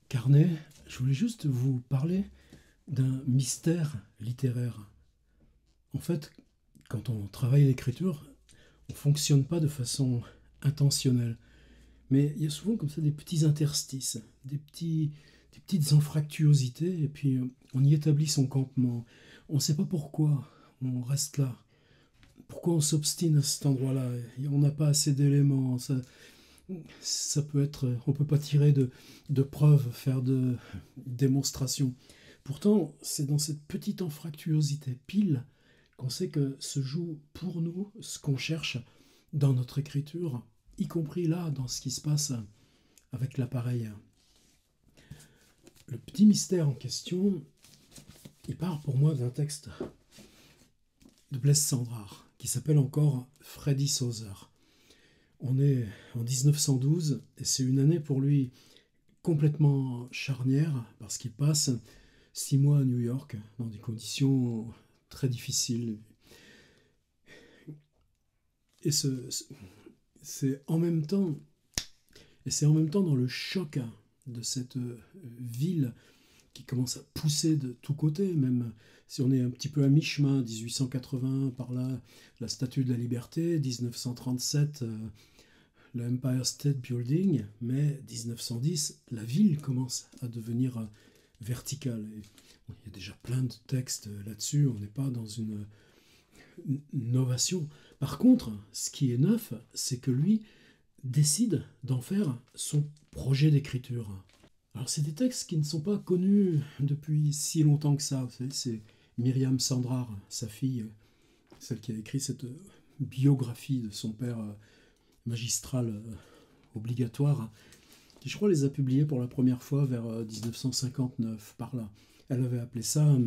Carnet, je voulais juste vous parler d'un mystère littéraire. En fait, quand on travaille l'écriture, on ne fonctionne pas de façon intentionnelle. Mais il y a souvent comme ça des petits interstices, des petites anfractuosités, et puis on y établit son campement. On ne sait pas pourquoi on reste là. Pourquoi on s'obstine à cet endroit-là? On n'a pas assez d'éléments. Ça peut être, on peut pas tirer de preuves, faire de démonstrations. Pourtant, c'est dans cette petite anfractuosité pile qu'on sait que se joue pour nous ce qu'on cherche dans notre écriture, y compris là, dans ce qui se passe avec l'appareil. Le petit mystère en question, il part pour moi d'un texte de Blaise Cendrars, qui s'appelle encore Freddy Sauzer. On est en 1912 et c'est une année pour lui complètement charnière parce qu'il passe 6 mois à New York dans des conditions très difficiles. Et c'est en même temps, dans le choc de cette ville qui commence à pousser de tous côtés, même si on est un petit peu à mi-chemin, 1880 par là, la Statue de la Liberté, 1937 le Empire State Building, mais 1910, la ville commence à devenir verticale. Et il y a déjà plein de textes là-dessus, on n'est pas dans une novation. Par contre, ce qui est neuf, c'est que lui décide d'en faire son projet d'écriture. Alors c'est des textes qui ne sont pas connus depuis si longtemps que ça. C'est Myriam Sandrar, sa fille, celle qui a écrit cette biographie de son père magistrale obligatoire, qui je crois les a publiés pour la première fois vers 1959, par là. Elle avait appelé ça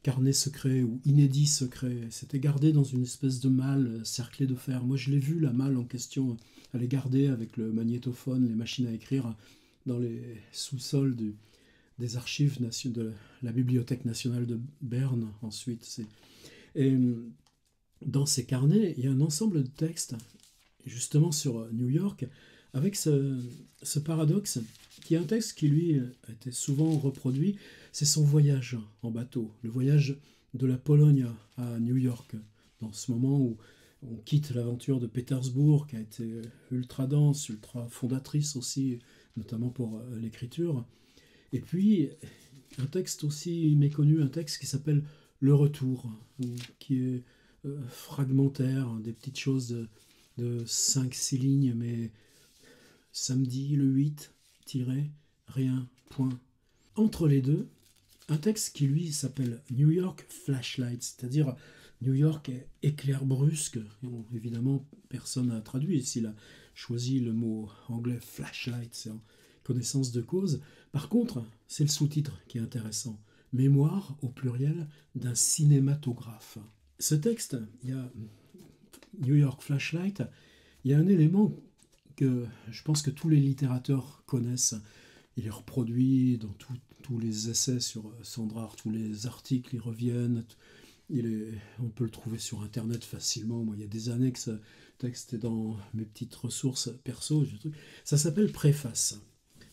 carnet secret ou inédit secret. C'était gardé dans une espèce de malle cerclée de fer. Moi je l'ai vu, la malle en question, elle est gardée avec le magnétophone, les machines à écrire, dans les sous-sols des archives de la Bibliothèque nationale de Berne ensuite. Et dans ces carnets, il y a un ensemble de textes justement sur New York, avec ce paradoxe, qui est un texte qui, lui, a été souvent reproduit, c'est son voyage en bateau, le voyage de la Pologne à New York, dans ce moment où on quitte l'aventure de Pétersbourg, qui a été ultra dense, ultra fondatrice aussi, notamment pour l'écriture. Et puis, un texte aussi méconnu, un texte qui s'appelle Le Retour, qui est fragmentaire, des petites choses de 5-6 lignes, mais samedi le 8, tiré, rien, point. Entre les deux, un texte qui lui s'appelle New York Flashlight, c'est-à-dire New York éclair brusque. Évidemment, personne n'a traduit. S'il a choisi le mot anglais flashlight, c'est en connaissance de cause. Par contre, c'est le sous-titre qui est intéressant. Mémoire, au pluriel, d'un cinématographe. Ce texte, il y a New York Flashlight, il y a un élément que je pense que tous les littérateurs connaissent. Il est reproduit dans tous les essais sur Sandrar, tous les articles y reviennent. On peut le trouver sur Internet facilement. Moi, il y a des années que ce texte est dans mes petites ressources perso. Ça s'appelle Préface.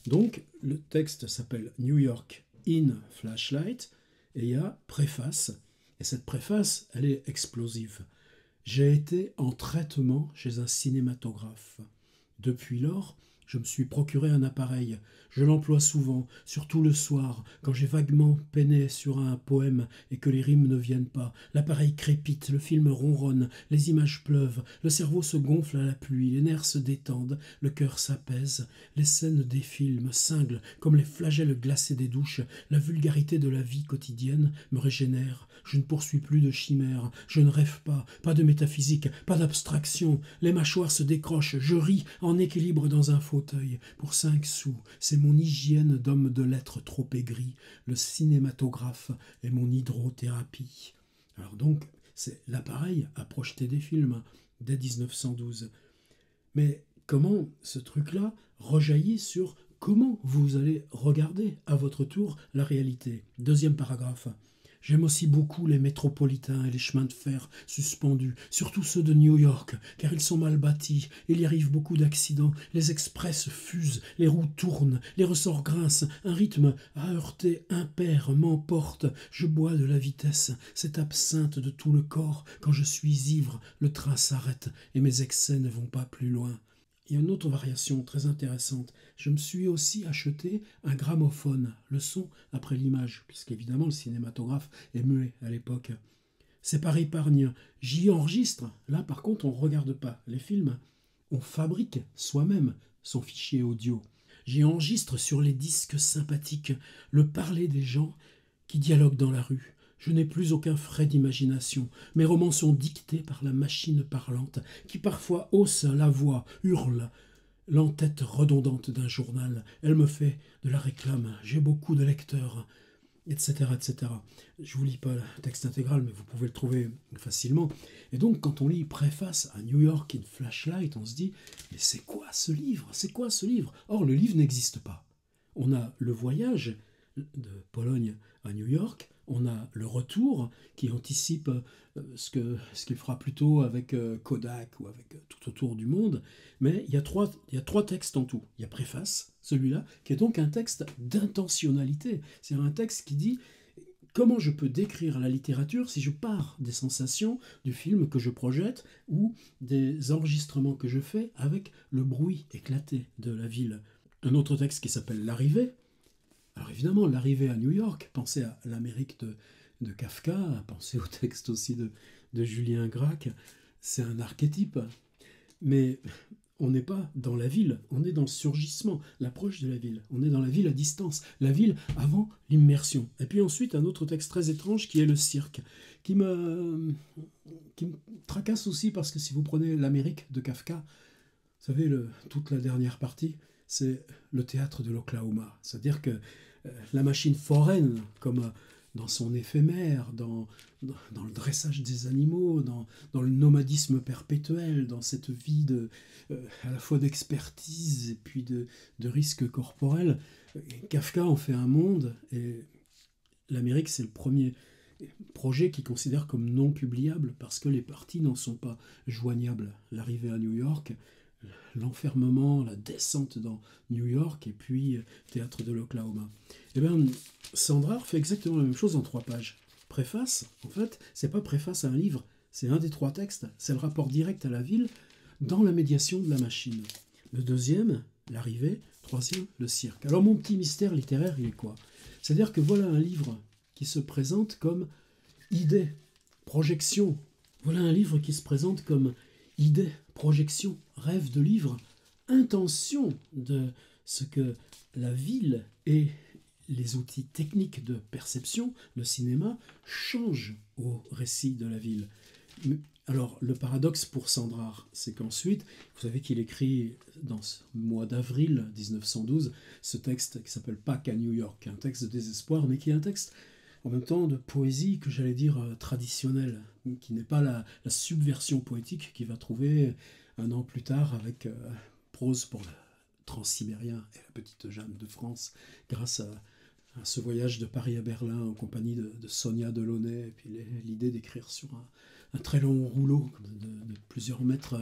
Donc, le texte s'appelle New York in Flashlight, et il y a Préface. Et cette préface, elle est explosive. J'ai été en traitement chez un cinématographe. Depuis lors, je me suis procuré un appareil. Je l'emploie souvent, surtout le soir, quand j'ai vaguement peiné sur un poème et que les rimes ne viennent pas. L'appareil crépite, le film ronronne, les images pleuvent, le cerveau se gonfle à la pluie, les nerfs se détendent, le cœur s'apaise, les scènes défilent, me cinglent comme les flagelles glacés des douches. La vulgarité de la vie quotidienne me régénère. Je ne poursuis plus de chimères, je ne rêve pas, pas de métaphysique, pas d'abstraction. Les mâchoires se décrochent, je ris en équilibre dans un fauteuil. Pour 5 sous, c'est mon hygiène d'homme de lettres trop aigri. Le cinématographe est mon hydrothérapie. Alors donc, c'est l'appareil à projeter des films dès 1912. Mais comment ce truc-là rejaillit sur comment vous allez regarder à votre tour la réalité? Deuxième paragraphe. J'aime aussi beaucoup les métropolitains et les chemins de fer suspendus, surtout ceux de New York, car ils sont mal bâtis, il y arrive beaucoup d'accidents, les express fusent, les roues tournent, les ressorts grincent, un rythme à heurter impair m'emporte, je bois de la vitesse, cette absinthe de tout le corps, quand je suis ivre, le train s'arrête et mes excès ne vont pas plus loin. Il y a une autre variation très intéressante. Je me suis aussi acheté un gramophone, le son après l'image, puisqu'évidemment le cinématographe est muet à l'époque. C'est par épargne. J'y enregistre. Là, par contre, on ne regarde pas les films. On fabrique soi-même son fichier audio. J'y enregistre sur les disques sympathiques le parler des gens qui dialoguent dans la rue. Je n'ai plus aucun frais d'imagination. Mes romans sont dictés par la machine parlante, qui parfois hausse la voix, hurle. L'entête redondante d'un journal, elle me fait de la réclame. J'ai beaucoup de lecteurs, etc., etc. Je vous lis pas le texte intégral, mais vous pouvez le trouver facilement. Et donc, quand on lit Préface à New York in Flashlight, on se dit « Mais c'est quoi ce livre? C'est quoi ce livre ?» Or, le livre n'existe pas. On a le voyage de Pologne à New York, on a le retour qui anticipe ce qu'il fera plutôt avec Kodak ou avec tout autour du monde, mais il y a trois textes en tout. Il y a Préface, celui-là, qui est donc un texte d'intentionnalité. C'est un texte qui dit comment je peux décrire la littérature si je pars des sensations du film que je projette ou des enregistrements que je fais avec le bruit éclaté de la ville. Un autre texte qui s'appelle L'arrivée. Alors évidemment, l'arrivée à New York, pensez à l'Amérique de Kafka, pensez au texte aussi de Julien Gracq, c'est un archétype. Mais on n'est pas dans la ville, on est dans le surgissement, l'approche de la ville. On est dans la ville à distance, la ville avant l'immersion. Et puis ensuite, un autre texte très étrange qui est le cirque, qui me tracasse aussi parce que si vous prenez l'Amérique de Kafka, vous savez, toute la dernière partie, c'est le théâtre de l'Oklahoma. C'est-à-dire que la machine foraine, comme dans son éphémère, dans le dressage des animaux, dans le nomadisme perpétuel, dans cette vie à la fois d'expertise et puis de risque corporel, Kafka en fait un monde, et l'Amérique, c'est le premier projet qu'il considère comme non publiable parce que les parties n'en sont pas joignables. L'arrivée à New York, l'enfermement, la descente dans New York et puis théâtre de l'Oklahoma. Eh bien, Sandrard fait exactement la même chose en 3 pages. Préface, en fait, c'est pas préface à un livre, c'est un des 3 textes, c'est le rapport direct à la ville dans la médiation de la machine. Le deuxième, l'arrivée, troisième, le cirque. Alors mon petit mystère littéraire, il est quoi? C'est-à-dire que voilà un livre qui se présente comme idée, projection. Voilà un livre qui se présente comme idée, projection, rêve de livre, intention de ce que la ville et les outils techniques de perception, le cinéma, changent au récit de la ville. Alors, le paradoxe pour Sandrard, c'est qu'ensuite, vous savez qu'il écrit dans ce mois d'avril 1912 ce texte qui s'appelle Pâques à New York, un texte de désespoir, mais qui est un texte en même temps de poésie que j'allais dire traditionnelle, qui n'est pas la subversion poétique qu'il va trouver un an plus tard avec Prose pour le Transsibérien et la petite Jeanne de France, grâce à ce voyage de Paris à Berlin en compagnie de Sonia Delaunay, et puis l'idée d'écrire sur un très long rouleau de plusieurs mètres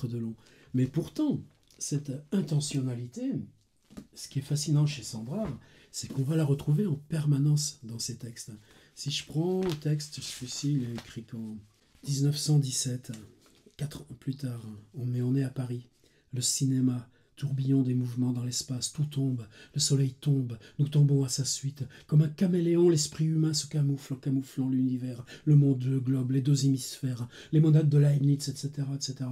de long. Mais pourtant, cette intentionnalité, ce qui est fascinant chez Sandrard, c'est qu'on va la retrouver en permanence dans ses textes. Si je prends un texte, celui-ci, il est écrit en 1917, 4 ans plus tard, on est à Paris, le cinéma, tourbillon des mouvements dans l'espace, tout tombe, le soleil tombe, nous tombons à sa suite. Comme un caméléon, l'esprit humain se camoufle en camouflant l'univers, le monde, le globe, les 2 hémisphères, les monades de Leibniz, etc., etc.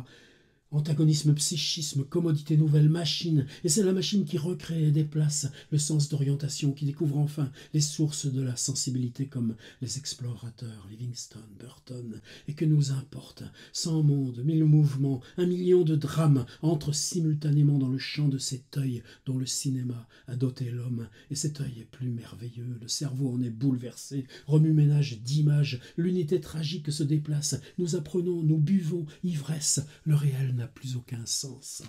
Antagonisme, psychisme, commodité nouvelle, machine, et c'est la machine qui recrée et déplace le sens d'orientation, qui découvre enfin les sources de la sensibilité comme les explorateurs, Livingstone, Burton, et que nous importe 100 mondes, 1000 mouvements, 1 million de drames entrent simultanément dans le champ de cet œil dont le cinéma a doté l'homme, et cet œil est plus merveilleux, le cerveau en est bouleversé, remue-ménage d'images, l'unité tragique se déplace, nous apprenons, nous buvons, ivresse, le réel n'a plus aucun sens.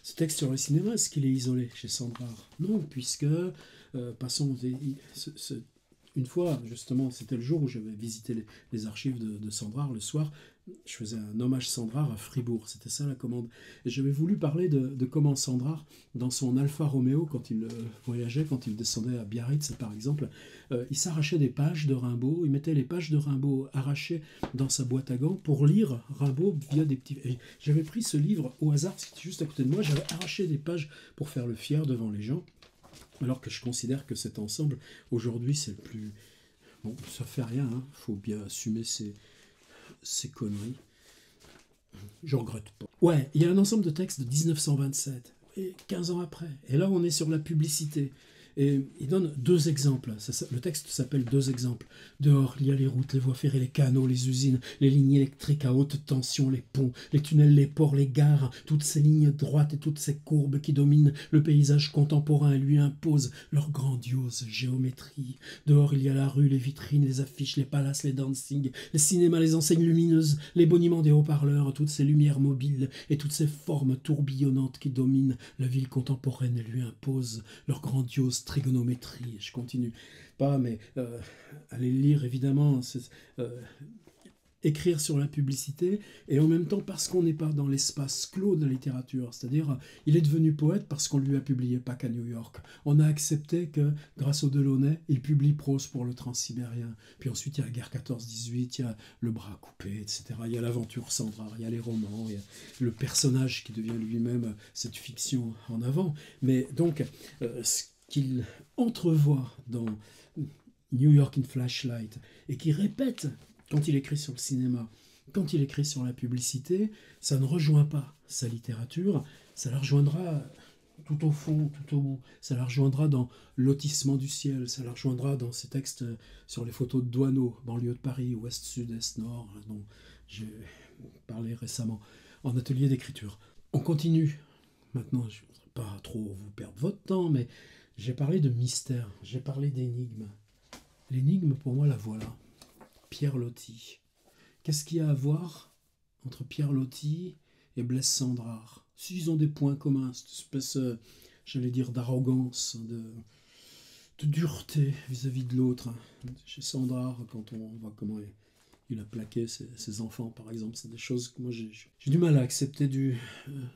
Ce texte sur le cinéma, est-ce qu'il est isolé chez Sandrard? Non, puisque, passons, une fois, justement, c'était le jour où j'avais visité les archives de Sandrard le soir. Je faisais un hommage Sandrard à Fribourg, c'était ça la commande. Et j'avais voulu parler de comment Sandrard, dans son Alfa Romeo, quand il voyageait, quand il descendait à Biarritz par exemple, il s'arrachait des pages de Rimbaud, il mettait les pages de Rimbaud arrachées dans sa boîte à gants pour lire Rimbaud via des petits... Et j'avais pris ce livre au hasard, c'était juste à côté de moi, j'avais arraché des pages pour faire le fier devant les gens, alors que je considère que cet ensemble, aujourd'hui, c'est le plus... Bon, ça fait rien, hein, faut bien assumer ces conneries. Je regrette pas. Ouais, il y a un ensemble de textes de 1927, et 15 ans après. Et là, on est sur la publicité. Et il donne deux exemples. Le texte s'appelle Deux exemples. Dehors, il y a les routes, les voies ferrées, les canaux, les usines, les lignes électriques à haute tension, les ponts, les tunnels, les ports, les gares, toutes ces lignes droites et toutes ces courbes qui dominent le paysage contemporain et lui imposent leur grandiose géométrie. Dehors, il y a la rue, les vitrines, les affiches, les palaces, les dancing, les cinémas, les enseignes lumineuses, les boniments des haut-parleurs, toutes ces lumières mobiles et toutes ces formes tourbillonnantes qui dominent la ville contemporaine et lui imposent leur grandiose trigonométrie. Je continue pas, mais allez lire évidemment, écrire sur la publicité, et en même temps parce qu'on n'est pas dans l'espace clos de la littérature, c'est-à-dire il est devenu poète parce qu'on lui a publié pas qu'à New York. On a accepté que grâce au Delaunay, il publie prose pour le Transsibérien. Puis ensuite il y a la guerre 14-18, il y a le bras coupé, etc. Il y a l'aventure Sandrard, il y a les romans, il y a le personnage qui devient lui-même cette fiction en avant. Mais donc ce qu'il entrevoit dans New York in Flashlight et qui répète quand il écrit sur le cinéma, quand il écrit sur la publicité, ça ne rejoint pas sa littérature, ça la rejoindra tout au fond, tout au bout. Ça la rejoindra dans Lotissement du ciel, ça la rejoindra dans ses textes sur les photos de Douaneau, banlieue de Paris, ouest, sud, est, nord, dont j'ai parlé récemment en atelier d'écriture. On continue. Maintenant, je ne voudrais pas trop vous perdre votre temps, mais j'ai parlé de mystère, j'ai parlé d'énigme. L'énigme, pour moi, la voilà. Pierre Loti. Qu'est-ce qu'il y a à voir entre Pierre Loti et Blaise Sandrard? S'ils ont des points communs, cette espèce, j'allais dire, d'arrogance, de dureté vis-à-vis de l'autre. Chez Sandrard, quand on voit comment il a plaqué ses enfants, par exemple, c'est des choses que moi j'ai du mal à accepter du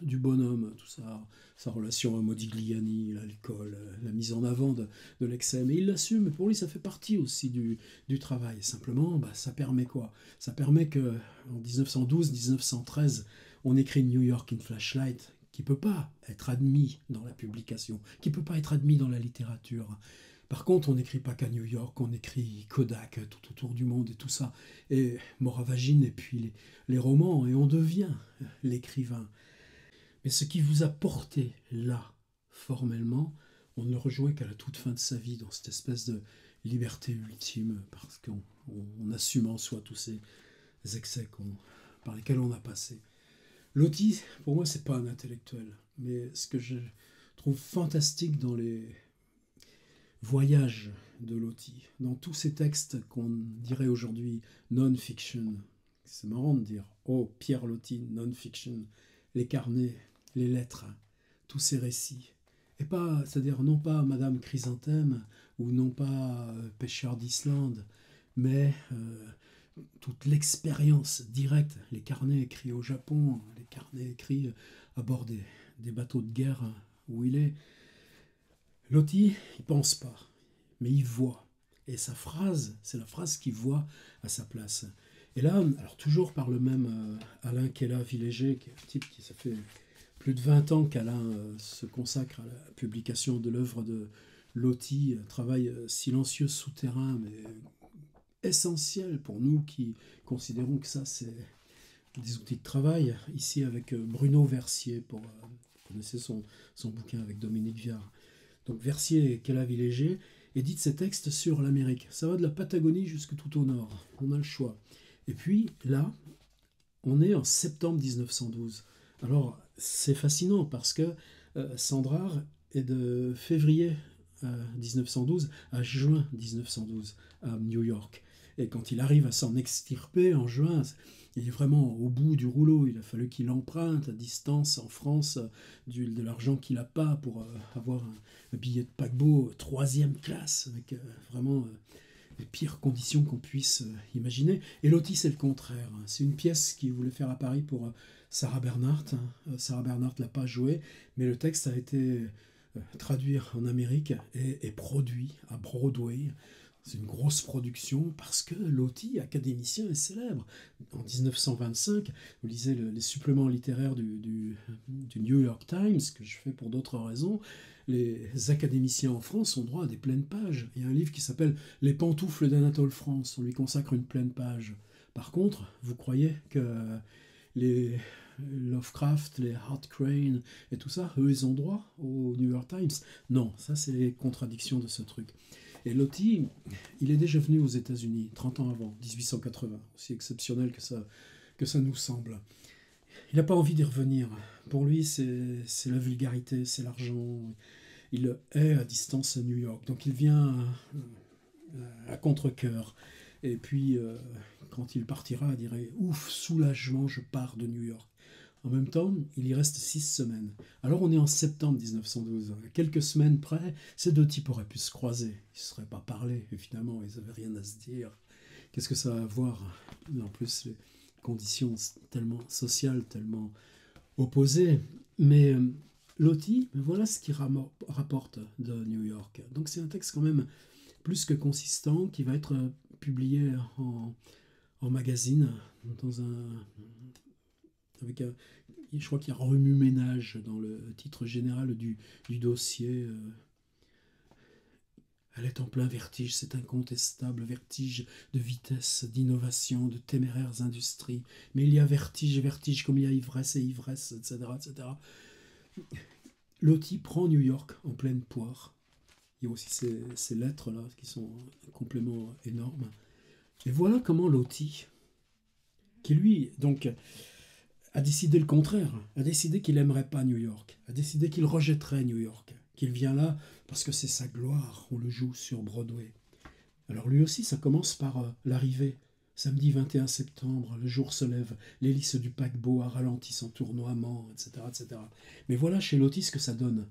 bonhomme, tout ça, sa relation à Modigliani, l'alcool, la mise en avant de l'excès. Mais il l'assume, pour lui ça fait partie aussi du travail. Simplement, ça permet quoi? Ça permet que en 1912-1913, on écrit New York in Flashlight, qui ne peut pas être admis dans la publication, qui ne peut pas être admis dans la littérature. Par contre, on n'écrit pas qu'à New York, on écrit Kodak tout autour du monde et tout ça, et Moravagine, et puis les romans, et on devient l'écrivain. Mais ce qui vous a porté là, formellement, on ne le rejoint qu'à la toute fin de sa vie, dans cette espèce de liberté ultime, parce qu'on assume en soi tous ces excès par lesquels on a passé. Loti, pour moi, c'est pas un intellectuel, mais ce que je trouve fantastique dans les voyage de Loti, dans tous ces textes qu'on dirait aujourd'hui non-fiction. C'est marrant de dire « Oh, Pierre Loti, non-fiction », les carnets, les lettres, tous ces récits. Et pas, c'est-à-dire non pas Madame Chrysanthème ou non pas Pêcheur d'Islande, mais toute l'expérience directe, les carnets écrits au Japon, les carnets écrits à bord des bateaux de guerre où il est. Loti, il pense pas, mais il voit. Et sa phrase, c'est la phrase qu'il voit à sa place. Et là, alors toujours par le même Alain Kella-Villéger, qui est un type qui, ça fait plus de 20 ans qu'Alain se consacre à la publication de l'œuvre de Loti, un travail silencieux, souterrain, mais essentiel pour nous qui considérons que ça, c'est des outils de travail. Ici, avec Bruno Versier, vous connaissez son bouquin avec Dominique Viard. Donc Versier et Kella-Villéger éditent ces textes sur l'Amérique. Ça va de la Patagonie jusque tout au nord. On a le choix. Et puis là, on est en septembre 1912. Alors c'est fascinant parce que Sandrard est de février 1912 à juin 1912 à New York. Et quand il arrive à s'en extirper en juin, il est vraiment au bout du rouleau. Il a fallu qu'il emprunte à distance en France de l'argent qu'il n'a pas pour avoir un billet de paquebot 3e classe, avec vraiment les pires conditions qu'on puisse imaginer. Et Loti, c'est le contraire. C'est une pièce qu'il voulait faire à Paris pour Sarah Bernhardt. Sarah Bernhardt l'a pas joué, mais le texte a été traduit en Amérique et produit à Broadway. C'est une grosse production parce que Loti, académicien, est célèbre. En 1925, vous lisez les suppléments littéraires du New York Times, que je fais pour d'autres raisons, les académiciens en France ont droit à des pleines pages. Il y a un livre qui s'appelle Les pantoufles d'Anatole France, on lui consacre une pleine page. Par contre, vous croyez que les Lovecraft, les Hart Crane et tout ça, eux, ils ont droit au New York Times? Non, ça c'est les contradictions de ce truc. Et Loti, il est déjà venu aux États-Unis, 30 ans avant, 1880, aussi exceptionnel que ça nous semble. Il n'a pas envie d'y revenir. Pour lui, c'est la vulgarité, c'est l'argent. Il est à distance à New York. Donc il vient à contre-cœur. Et puis, quand il partira, il dirait « Ouf, soulagement, je pars de New York ». En même temps, il y reste 6 semaines. Alors on est en septembre 1912. À quelques semaines près, ces deux types auraient pu se croiser. Ils ne se seraient pas parlé, évidemment, ils n'avaient rien à se dire. Qu'est-ce que ça va avoir? En plus, les conditions tellement sociales, tellement opposées. Mais Loti, voilà ce qu'il rapporte de New York. Donc c'est un texte quand même plus que consistant, qui va être publié en magazine, dans avec je crois qu'il y a remue-ménage dans le titre général du dossier. Elle est en plein vertige, c'est incontestable, vertige de vitesse, d'innovation, de téméraires industries. Mais il y a vertige et vertige comme il y a ivresse et ivresse, etc. etc. Loti prend New York en pleine poire. Il y a aussi ces lettres-là qui sont un complément énorme. Et voilà comment Loti, qui lui, donc, a décidé le contraire, a décidé qu'il n'aimerait pas New York, a décidé qu'il rejetterait New York, qu'il vient là parce que c'est sa gloire, on le joue sur Broadway. Alors lui aussi, ça commence par l'arrivée. Samedi 21 septembre, le jour se lève, l'hélice du paquebot a ralenti son tournoiement, etc., etc. Mais voilà chez Loti ce que ça donne.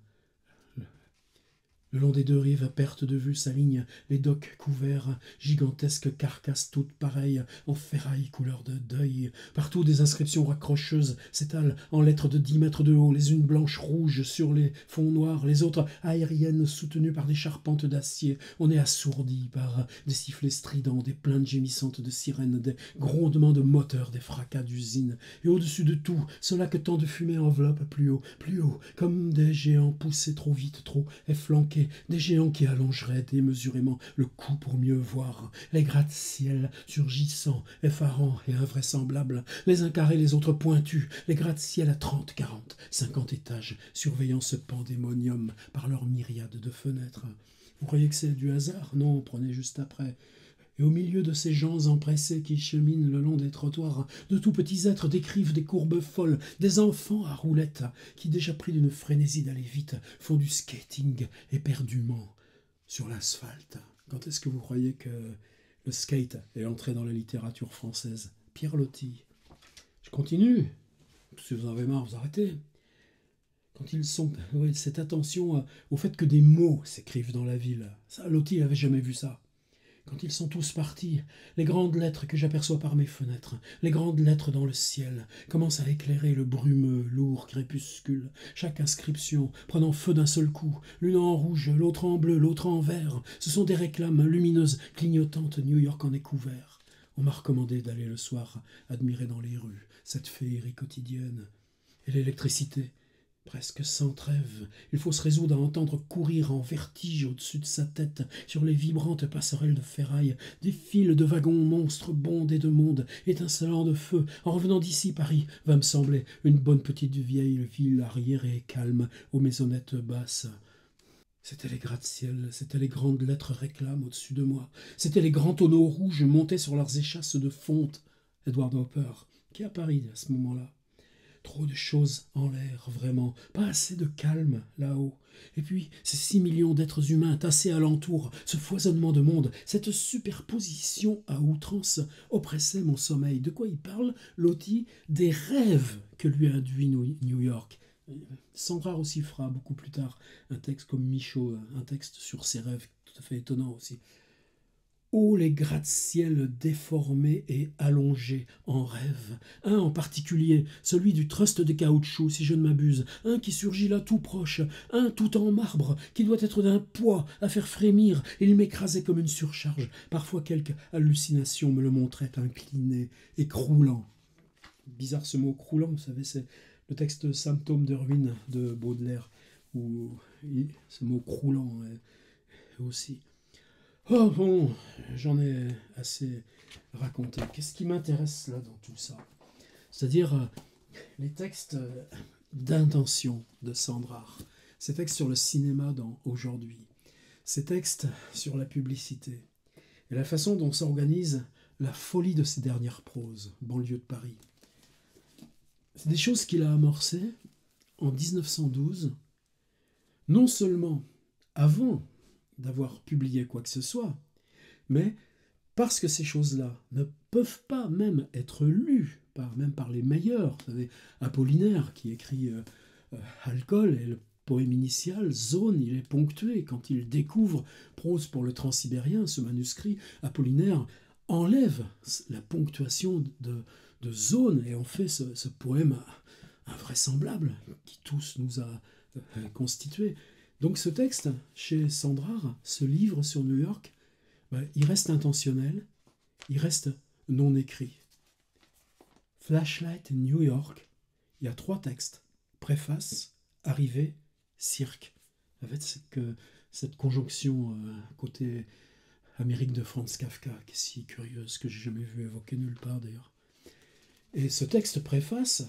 Le long des deux rives, à perte de vue, s'alignent les docks couverts, gigantesques carcasses toutes pareilles, en ferraille couleur de deuil. Partout des inscriptions raccrocheuses s'étalent en lettres de 10 mètres de haut, les unes blanches rouges sur les fonds noirs, les autres aériennes soutenues par des charpentes d'acier. On est assourdi par des sifflets stridents, des plaintes gémissantes de sirènes, des grondements de moteurs, des fracas d'usines. Et au-dessus de tout, cela que tant de fumée enveloppe plus haut, comme des géants poussés trop vite, trop efflanqués, des géants qui allongeraient démesurément le cou pour mieux voir, les gratte-ciel surgissants, effarants et invraisemblables, les uns carrés, les autres pointus, les gratte-ciel à 30, 40, 50 étages, surveillant ce pandémonium par leurs myriades de fenêtres. Vous croyez que c'est du hasard? Non, prenez juste après. Et au milieu de ces gens empressés qui cheminent le long des trottoirs, de tout petits êtres décrivent des courbes folles, des enfants à roulettes, qui, déjà pris d'une frénésie d'aller vite, font du skating éperdument sur l'asphalte. Quand est-ce que vous croyez que le skate est entré dans la littérature française? Pierre Loti. Je continue. Si vous en avez marre, vous arrêtez. Quand ils sont... Oui, cette attention au fait que des mots s'écrivent dans la ville. Ça, Loti n'avait jamais vu ça. Quand ils sont tous partis, les grandes lettres que j'aperçois par mes fenêtres, les grandes lettres dans le ciel, commencent à éclairer le brumeux, lourd crépuscule, chaque inscription prenant feu d'un seul coup, l'une en rouge, l'autre en bleu, l'autre en vert. Ce sont des réclames lumineuses, clignotantes. New York en est couvert. On m'a recommandé d'aller le soir admirer dans les rues cette féerie quotidienne. Et l'électricité, presque sans trêve, il faut se résoudre à entendre courir en vertige au-dessus de sa tête, sur les vibrantes passerelles de ferraille, des files de wagons monstres bondés de monde, étincelants de feu. En revenant d'ici, Paris va me sembler une bonne petite vieille ville arriérée, calme, aux maisonnettes basses. C'étaient les gratte-ciel, c'étaient les grandes lettres réclames au-dessus de moi, c'étaient les grands tonneaux rouges montés sur leurs échasses de fonte. Edward Hopper, qui est à Paris à ce moment-là. Trop de choses en l'air, vraiment. Pas assez de calme là-haut. Et puis, ces 6 millions d'êtres humains tassés alentour, ce foisonnement de monde, cette superposition à outrance oppressait mon sommeil. De quoi il parle, Loti? Des rêves que lui a induit New York. Sandra aussi fera beaucoup plus tard un texte comme Michaud, un texte sur ses rêves, tout à fait étonnant aussi. Oh, les gratte-ciel déformés et allongés en rêve. Un en particulier, celui du trust de caoutchouc, si je ne m'abuse. Un qui surgit là tout proche. Un tout en marbre, qui doit être d'un poids à faire frémir. Il m'écrasait comme une surcharge. Parfois quelque hallucination me le montrait incliné et croulant. Bizarre ce mot croulant, vous savez, c'est le texte Symptômes de ruine de Baudelaire, où ce mot croulant est aussi. Oh bon, j'en ai assez raconté. Qu'est-ce qui m'intéresse là dans tout ça? C'est-à-dire les textes d'intention de Sandrard, ces textes sur le cinéma dans Aujourd'hui, ces textes sur la publicité, et la façon dont s'organise la folie de ces dernières proses, banlieue de Paris. C'est des choses qu'il a amorcées en 1912, non seulement avant d'avoir publié quoi que ce soit, mais parce que ces choses-là ne peuvent pas même être lues même par les meilleurs. Vous savez, Apollinaire qui écrit Alcool et le poème initial, Zone, il est ponctué. Quand il découvre Prose pour le Transsibérien, ce manuscrit, Apollinaire enlève la ponctuation de Zone et en fait ce poème invraisemblable qui tous nous a constitués. Donc ce texte, chez Sandrard, ce livre sur New York, il reste intentionnel, il reste non écrit. Flashlight New York, il y a 3 textes. Préface, arrivée, cirque. En fait, c'est que cette conjonction côté Amérique de Franz Kafka, qui est si curieuse, que j'ai jamais vu évoquer nulle part d'ailleurs. Et ce texte préface,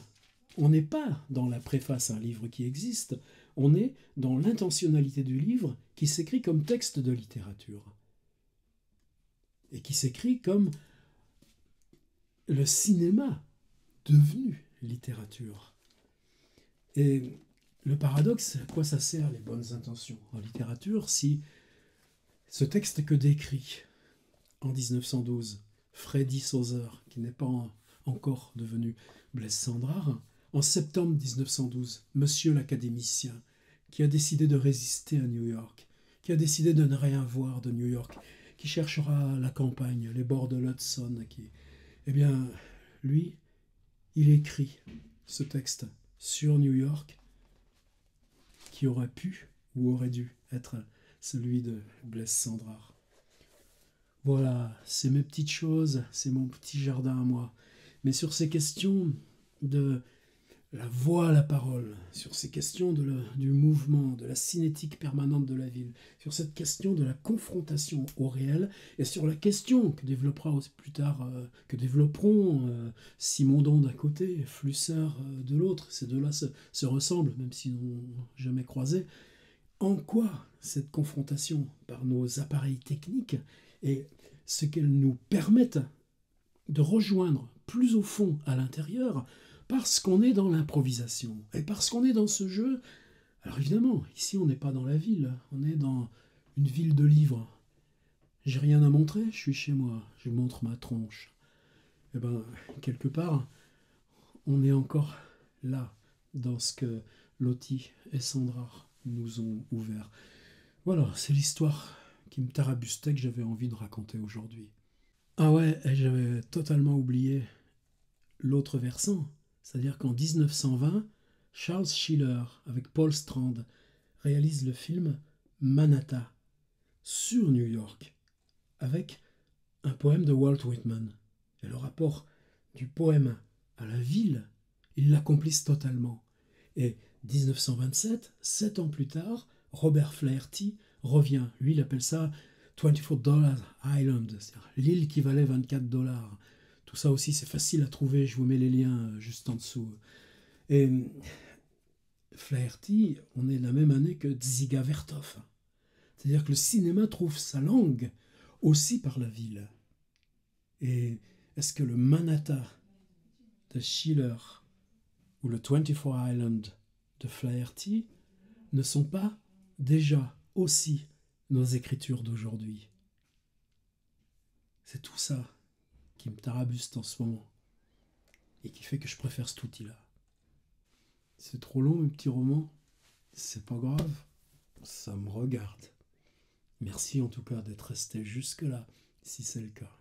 on n'est pas dans la préface à un livre qui existe, on est dans l'intentionnalité du livre qui s'écrit comme texte de littérature. Et qui s'écrit comme le cinéma devenu littérature. Et le paradoxe, à quoi ça sert les bonnes intentions en littérature si ce texte que décrit en 1912 Freddy Sauser, qui n'est pas encore devenu Blaise Sandrard, en septembre 1912, monsieur l'académicien, qui a décidé de résister à New York, qui a décidé de ne rien voir de New York, qui cherchera la campagne, les bords de l'Hudson, eh bien, lui, il écrit ce texte sur New York qui aurait pu ou aurait dû être celui de Blaise Sandrard. Voilà, c'est mes petites choses, c'est mon petit jardin à moi. Mais sur ces questions de la voix à la parole, sur ces questions du mouvement, de la cinétique permanente de la ville, sur cette question de la confrontation au réel, et sur la question que développera aussi plus tard, que développeront Simondon d'un côté et Flusser de l'autre, ces deux-là se ressemblent, même s'ils n'ont jamais croisé. En quoi cette confrontation par nos appareils techniques et ce qu'elles nous permettent de rejoindre plus au fond à l'intérieur, parce qu'on est dans l'improvisation et parce qu'on est dans ce jeu. Alors évidemment, ici on n'est pas dans la ville, on est dans une ville de livres. J'ai rien à montrer, je suis chez moi, je montre ma tronche. Et bien, quelque part, on est encore là, dans ce que Lottie et Sandrard nous ont ouvert. Voilà, c'est l'histoire qui me tarabustait que j'avais envie de raconter aujourd'hui. Ah ouais, et j'avais totalement oublié l'autre versant, c'est-à-dire qu'en 1920, Charles Schiller, avec Paul Strand, réalise le film Manhattan, sur New York, avec un poème de Walt Whitman. Et le rapport du poème à la ville, ils l'accomplissent totalement. Et 1927, 7 ans plus tard, Robert Flaherty revient. Lui, il appelle ça $24 Island, c'est-à-dire l'île qui valait $24. Tout ça aussi, c'est facile à trouver, je vous mets les liens juste en dessous. Et Flaherty, on est la même année que Dziga Vertov. C'est-à-dire que le cinéma trouve sa langue aussi par la ville. Et est-ce que le Manhattan de Schiller ou le 24 Island de Flaherty ne sont pas déjà aussi nos écritures d'aujourd'hui? C'est tout ça qui me tarabuste en ce moment et qui fait que je préfère cet outil-là. C'est trop long, mes petits romans, c'est pas grave, ça me regarde. Merci en tout cas d'être resté jusque-là si c'est le cas.